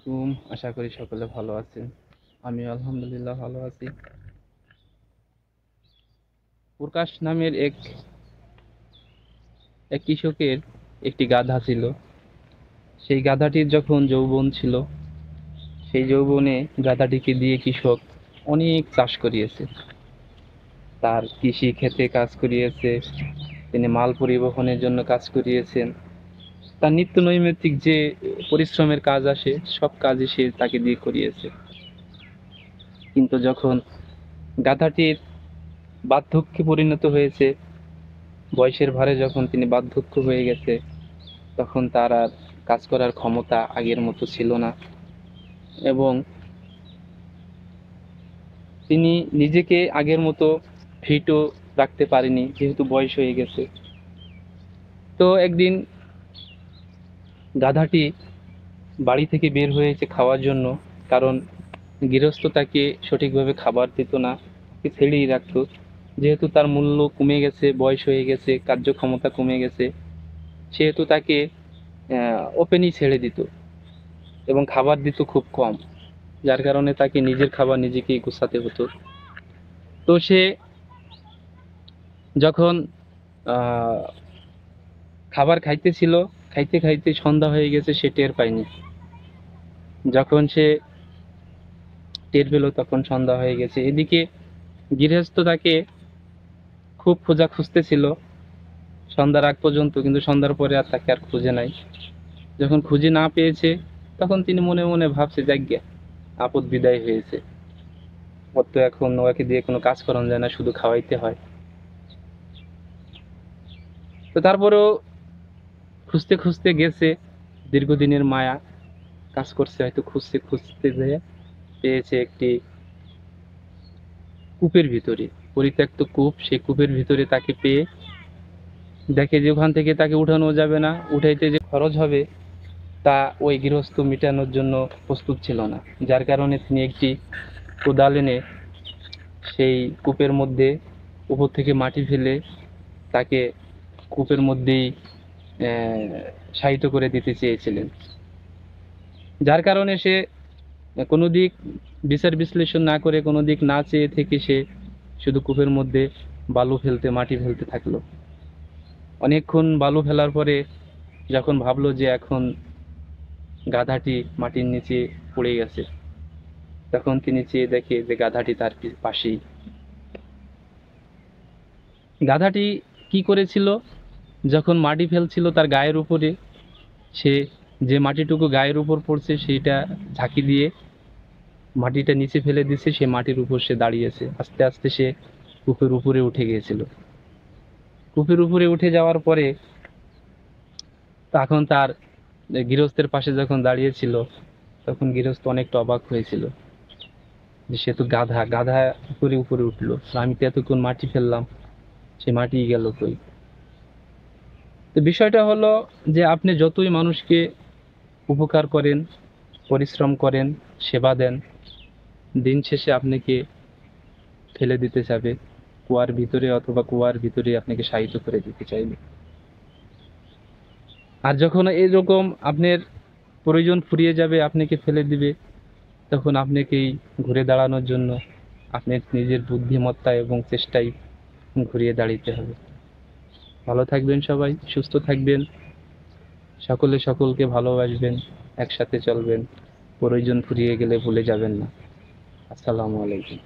আলাইকুম। আশা করি সকলে ভালো আছেন। আমি আলহামদুলিল্লাহ ভালো আছি। প্রকাশ নামের এক কৃষকের একটি গাধা ছিল। সেই গাধাটির যখন যৌবন ছিল, সেই যৌবনে গাধাটিকে দিয়ে কৃষক অনেক চাষ করিয়েছে। তার কৃষি ক্ষেতে কাজ করিয়েছে, তিনি মাল পরিবহনের জন্য কাজ করিয়েছেন। তার নিত্য নৈমিত্তিক যে পরিশ্রমের কাজ আসে, সব কাজই সে তাকে দিয়ে করিয়েছে। কিন্তু যখন গাধাটির বার্ধক্যে পরিণত হয়েছে, বয়সের ভারে যখন তিনি বার্ধক্য হয়ে গেছে, তখন তার আর কাজ করার ক্ষমতা আগের মতো ছিল না, এবং তিনি নিজেকে আগের মতো ফিটও রাখতে পারেনি, যেহেতু বয়স হয়ে গেছে। তো একদিন গাধাটি বাড়ি থেকে বের হয়েছে খাওয়ার জন্য, কারণ গৃহস্থ তাকে সঠিকভাবে খাবার দিত না, ছেড়েই রাখতো। যেহেতু তার মূল্য কমে গেছে, বয়স হয়ে গেছে, কার্যক্ষমতা কমে গেছে, সেহেতু তাকে ওপেনই ছেড়ে দিত এবং খাবার দিত খুব কম, যার কারণে তাকে নিজের খাবার নিজেকেই গুছাতে হতো। তো সে যখন খাবার খাইতেছিল, খাইতে খাইতে সন্ধ্যা হয়ে গেছে, সে টের পায়নি। যখন সে টের পেল তখন সন্ধ্যা হয়ে গেছে। এদিকে গৃহস্থ তাকে খুব খুঁজতেছিল সন্ধ্যার আগ পর্যন্ত, কিন্তু সন্ধ্যার পরে আর তাকে আর খুঁজে নাই। যখন খুঁজে না পেয়েছে, তখন তিনি মনে মনে ভাবছে, যাজ্ঞা, আপদ বিদায় হয়েছে। ওর তো এখন ওকে দিয়ে কোনো কাজ করানো যায় না, শুধু খাওয়াইতে হয়। তো তারপরেও খুঁজতে খুঁজতে গেছে, দীর্ঘদিনের মায়া কাজ করছে, হয়তো খুঁজতে খুঁজতে যেয়ে পেয়েছে একটি কূপের ভিতরে, পরিত্যক্ত কূপ। সেই কূপের ভিতরে তাকে পেয়ে দেখে যে ওখান থেকে তাকে উঠানো যাবে না, উঠাইতে যে খরচ হবে তা ওই গৃহস্থ মেটানোর জন্য প্রস্তুত ছিল না। যার কারণে তিনি একটি কোদাল এনে সেই কূপের মধ্যে উপর থেকে মাটি ফেলে তাকে কূপের মধ্যেই শায়িত করে দিতে চেয়েছিলেন। যার কারণে সে কোনো দিক বিচার বিশ্লেষণ না করে, কোনো দিক না চেয়ে থেকে সে শুধু কূপের মধ্যে বালু ফেলতে, মাটি ফেলতে থাকলো। অনেকক্ষণ বালু ফেলার পরে যখন ভাবলো যে এখন গাধাটি মাটির নিচে পড়ে গেছে, তখন তিনি চেয়ে দেখে যে গাধাটি তার পাশেই। গাধাটি কি করেছিল, যখন মাটি ফেলছিল তার গায়ের উপরে, সে যে মাটিটুকু গায়ের উপর পড়ছে সেইটা ঝাঁকি দিয়ে মাটিটা নিচে ফেলে দিছে। সে মাটির উপর সে দাঁড়িয়েছে। আস্তে আস্তে সে কূপের উপরে উঠে গিয়েছিল। কূপের উপরে উঠে যাওয়ার পরে তখন তার গৃহস্থের পাশে যখন দাঁড়িয়েছিল, তখন গৃহস্থ অনেকটা অবাক হয়েছিল যে সে তো গাধা, গাধা উপরে উপরে উঠলো, আমি তো এতক্ষণ মাটি ফেললাম, সে মাটি গেল কই। তো বিষয়টা হলো যে আপনি যতই মানুষকে উপকার করেন, পরিশ্রম করেন, সেবা দেন, দিন শেষে আপনাকে ফেলে দিতে যাবে কুয়ার ভিতরে, অথবা কুয়ার ভিতরে আপনাকে শায়িত করে দিতে চাইবে। আর যখন এরকম আপনার প্রয়োজন ফুরিয়ে যাবে, আপনাকে ফেলে দিবে, তখন আপনাকেই ঘুরে দাঁড়ানোর জন্য আপনার নিজের বুদ্ধিমত্তা এবং চেষ্টায় ঘুরিয়ে দাঁড়াতে হবে। ভালো থাকবেন সবাই, সুস্থ থাকবেন, সকলে সকলকে ভালোবাসবেন, একসাথে চলবেন, প্রয়োজন ফুরিয়ে গেলে ভুলে যাবেন না। আসসালামু আলাইকুম।